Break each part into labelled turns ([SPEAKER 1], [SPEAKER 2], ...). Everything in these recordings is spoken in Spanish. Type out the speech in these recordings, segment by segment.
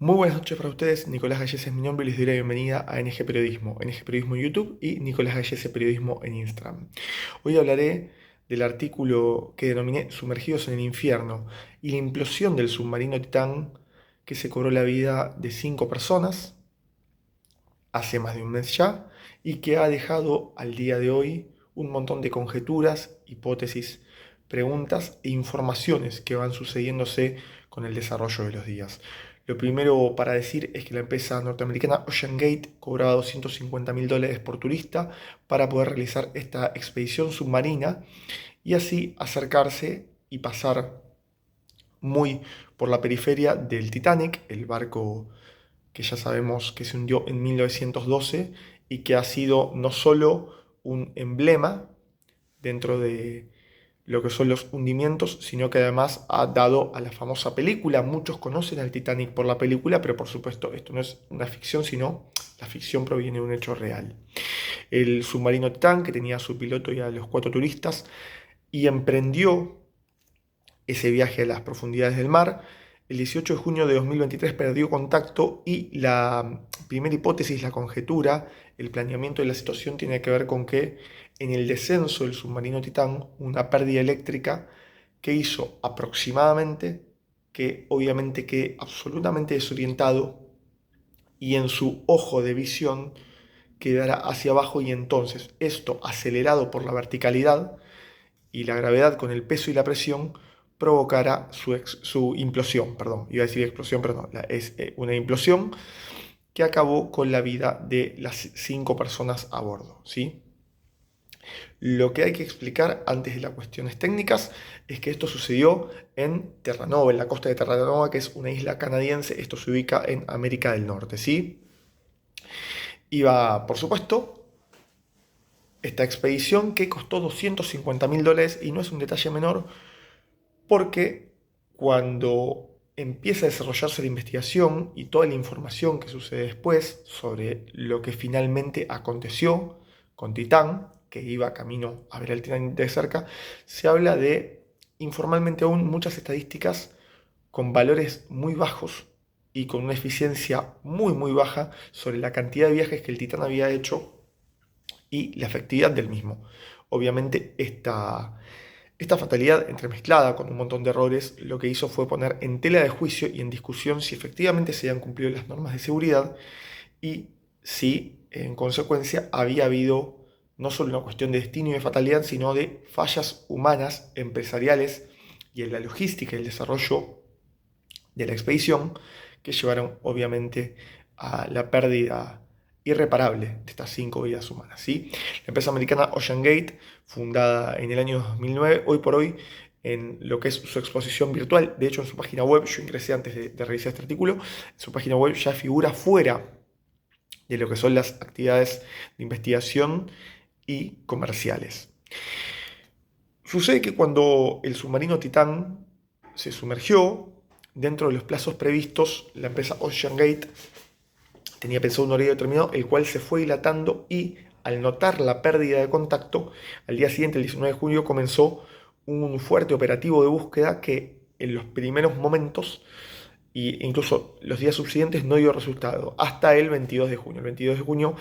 [SPEAKER 1] Muy buenas noches para ustedes, Nicolás Gallese es mi nombre y les doy la bienvenida a NG Periodismo, NG Periodismo en YouTube y Nicolás Gallese Periodismo en Instagram. Hoy hablaré del artículo que denominé Sumergidos en el infierno y la implosión del submarino Titán que se cobró la vida de 5 personas hace más de un mes ya y que ha dejado al día de hoy un montón de conjeturas, hipótesis, preguntas e informaciones que van sucediéndose con el desarrollo de los días. Lo primero para decir es que la empresa norteamericana OceanGate cobraba $250.000 por turista para poder realizar esta expedición submarina y así acercarse y pasar muy por la periferia del Titanic, el barco que ya sabemos que se hundió en 1912 y que ha sido no solo un emblema dentro de lo que son los hundimientos, sino que además ha dado a la famosa película. Muchos conocen al Titanic por la película, pero por supuesto esto no es una ficción, sino la ficción proviene de un hecho real. El submarino Titán, que tenía a su piloto y a los 4 turistas, y emprendió ese viaje a las profundidades del mar. El 18 de junio de 2023 perdió contacto y la primera hipótesis, la conjetura, el planeamiento de la situación tiene que ver con que en el descenso del submarino Titán, una pérdida eléctrica que hizo aproximadamente que obviamente quede absolutamente desorientado y en su ojo de visión quedara hacia abajo y entonces esto acelerado por la verticalidad y la gravedad con el peso y la presión provocará su implosión, perdón, iba a decir explosión, perdón, es una implosión que acabó con la vida de las 5 personas a bordo, ¿sí? Lo que hay que explicar antes de las cuestiones técnicas es que esto sucedió en Terranova, en la costa de Terranova, que es una isla canadiense, esto se ubica en América del Norte, ¿sí? Iba, por supuesto, esta expedición que costó $250.000 y no es un detalle menor porque cuando empieza a desarrollarse la investigación y toda la información que sucede después sobre lo que finalmente aconteció con Titán, que iba camino a ver al Titán de cerca, se habla de informalmente aún muchas estadísticas con valores muy bajos y con una eficiencia muy baja sobre la cantidad de viajes que el Titán había hecho y la efectividad del mismo. Obviamente esta fatalidad entremezclada con un montón de errores lo que hizo fue poner en tela de juicio y en discusión si efectivamente se habían cumplido las normas de seguridad y si en consecuencia había habido no solo una cuestión de destino y de fatalidad, sino de fallas humanas, empresariales y en la logística y el desarrollo de la expedición que llevaron obviamente a la pérdida irreparable de estas 5 vidas humanas, ¿sí? La empresa americana OceanGate, fundada en el año 2009, hoy por hoy en lo que es su exposición virtual, de hecho en su página web, yo ingresé antes de revisar este artículo, en su página web ya figura fuera de lo que son las actividades de investigación y comerciales. Sucede que cuando el submarino Titán se sumergió, dentro de los plazos previstos, la empresa OceanGate tenía pensado un horario determinado, el cual se fue dilatando y al notar la pérdida de contacto, al día siguiente, el 19 de junio, comenzó un fuerte operativo de búsqueda que en los primeros momentos e incluso los días subsiguientes no dio resultado, hasta el 22 de junio. El 22 de junio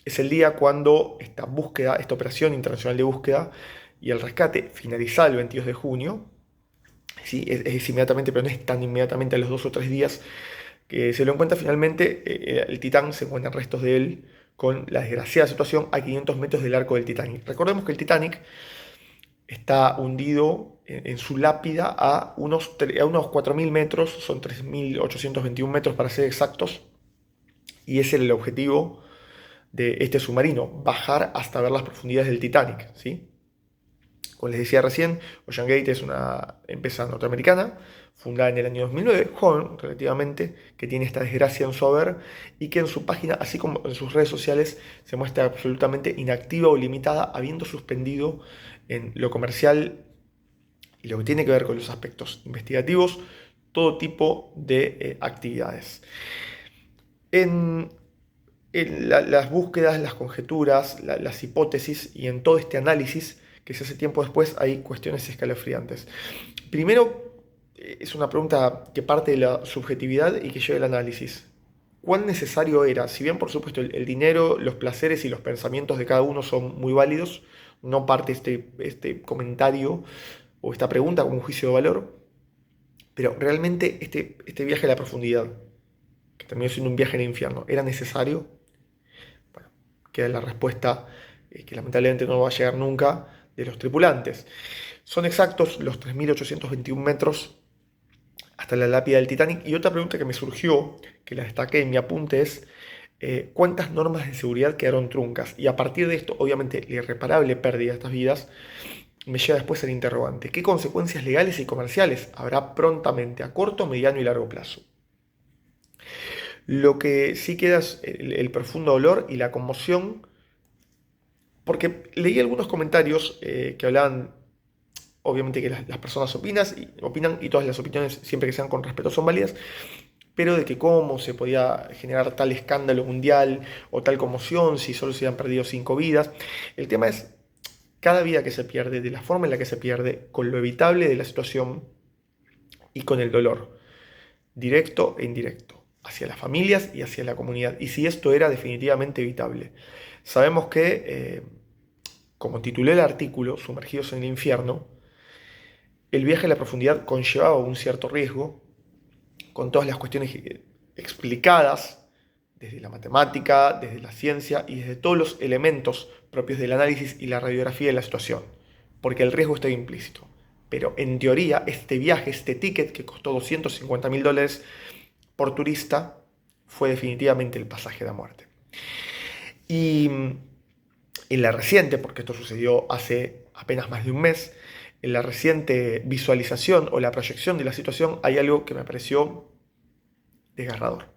[SPEAKER 1] es el día cuando esta búsqueda, esta operación internacional de búsqueda y el rescate, finalizada el 22 de junio, ¿sí? Es inmediatamente, pero no es tan inmediatamente a los 2 o 3 días, que se lo encuentra finalmente, el Titán, se encuentran restos de él con la desgraciada situación a 500 metros del arco del Titanic. Recordemos que el Titanic está hundido en su lápida a unos 4.000 metros, son 3.821 metros para ser exactos, y ese era el objetivo de este submarino, bajar hasta ver las profundidades del Titanic, ¿sí? Como les decía recién, OceanGate es una empresa norteamericana fundada en el año 2009, joven relativamente, que tiene esta desgracia en su haber y que en su página, así como en sus redes sociales, se muestra absolutamente inactiva o limitada, habiendo suspendido en lo comercial y lo que tiene que ver con los aspectos investigativos todo tipo de actividades. En, las búsquedas, las conjeturas, las hipótesis y en todo este análisis que se hace tiempo después hay cuestiones escalofriantes. Primero, es una pregunta que parte de la subjetividad y que lleva al análisis. ¿Cuán necesario era? Si bien, por supuesto, el dinero, los placeres y los pensamientos de cada uno son muy válidos, no parte este comentario o esta pregunta como un juicio de valor, pero realmente este viaje a la profundidad, que terminó siendo un viaje al infierno, ¿era necesario? Bueno, queda la respuesta que lamentablemente no va a llegar nunca de los tripulantes. Son exactos los 3.821 metros hasta la lápida del Titanic. Y otra pregunta que me surgió, que la destaqué en mi apunte, es cuántas normas de seguridad quedaron truncas. Y a partir de esto, obviamente, la irreparable pérdida de estas vidas me lleva después al interrogante. ¿Qué consecuencias legales y comerciales habrá prontamente a corto, mediano y largo plazo? Lo que sí queda es el profundo dolor y la conmoción, porque leí algunos comentarios que hablaban, obviamente que las personas opinan y todas las opiniones, siempre que sean con respeto, son válidas, pero de que cómo se podía generar tal escándalo mundial o tal conmoción si solo se habían perdido 5 vidas. El tema es cada vida que se pierde, de la forma en la que se pierde, con lo evitable de la situación y con el dolor, directo e indirecto, hacia las familias y hacia la comunidad. Y si esto era definitivamente evitable. Sabemos que, como titulé el artículo, Sumergidos en el infierno, el viaje a la profundidad conllevaba un cierto riesgo, con todas las cuestiones explicadas desde la matemática, desde la ciencia y desde todos los elementos propios del análisis y la radiografía de la situación, porque el riesgo está implícito. Pero en teoría, este viaje, este ticket que costó $250.000 por turista, fue definitivamente el pasaje de la muerte. Y en la reciente, porque esto sucedió hace apenas más de un mes, en la reciente visualización o la proyección de la situación hay algo que me pareció desgarrador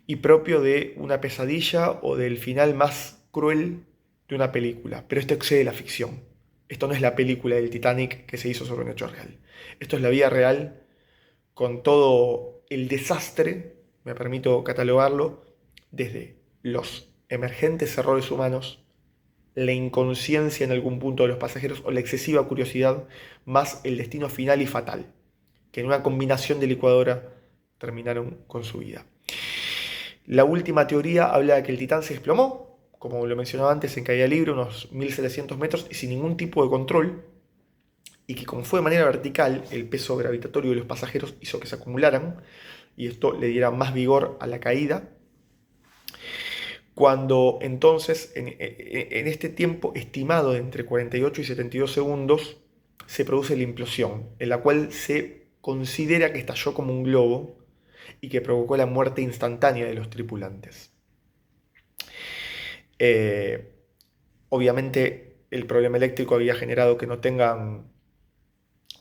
[SPEAKER 1] y propio de una pesadilla o del final más cruel de una película. Pero esto excede la ficción. Esto no es la película del Titanic que se hizo sobre un hecho real. Esto es la vida real con todo el desastre, me permito catalogarlo, desde los emergentes errores humanos, la inconsciencia en algún punto de los pasajeros o la excesiva curiosidad, más el destino final y fatal, que en una combinación de licuadora terminaron con su vida. La última teoría habla de que el Titán se desplomó, como lo mencionaba antes en caída libre, unos 1.700 metros y sin ningún tipo de control, y que como fue de manera vertical, el peso gravitatorio de los pasajeros hizo que se acumularan, y esto le diera más vigor a la caída, cuando entonces, en este tiempo estimado de entre 48 y 72 segundos, se produce la implosión, en la cual se considera que estalló como un globo y que provocó la muerte instantánea de los tripulantes. Obviamente el problema eléctrico había generado que no tengan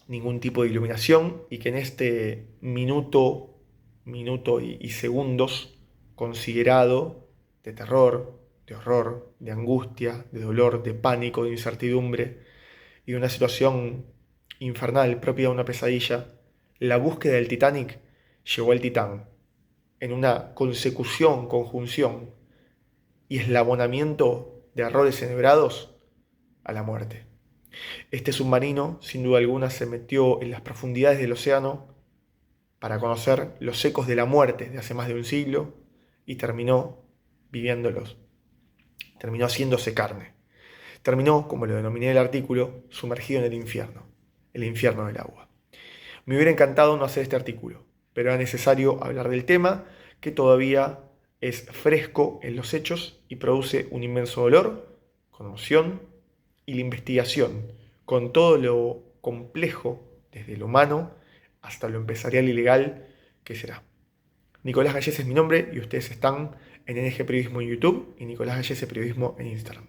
[SPEAKER 1] ningún tipo de iluminación y que en este minuto y segundos considerado de terror, de horror, de angustia, de dolor, de pánico, de incertidumbre y de una situación infernal propia de una pesadilla, la búsqueda del Titanic llevó al Titán en una conjunción y eslabonamiento de errores enhebrados a la muerte. Este submarino, sin duda alguna, se metió en las profundidades del océano para conocer los ecos de la muerte de hace más de un siglo y terminó viviéndolos, terminó haciéndose carne. Terminó, como lo denominé en el artículo, sumergido en el infierno del agua. Me hubiera encantado no hacer este artículo, pero era necesario hablar del tema que todavía es fresco en los hechos y produce un inmenso dolor, conmoción y la investigación, con todo lo complejo, desde lo humano hasta lo empresarial y legal, que será. Nicolás Gallese es mi nombre y ustedes están en NG Periodismo en YouTube y Nicolás Gallese Periodismo en Instagram.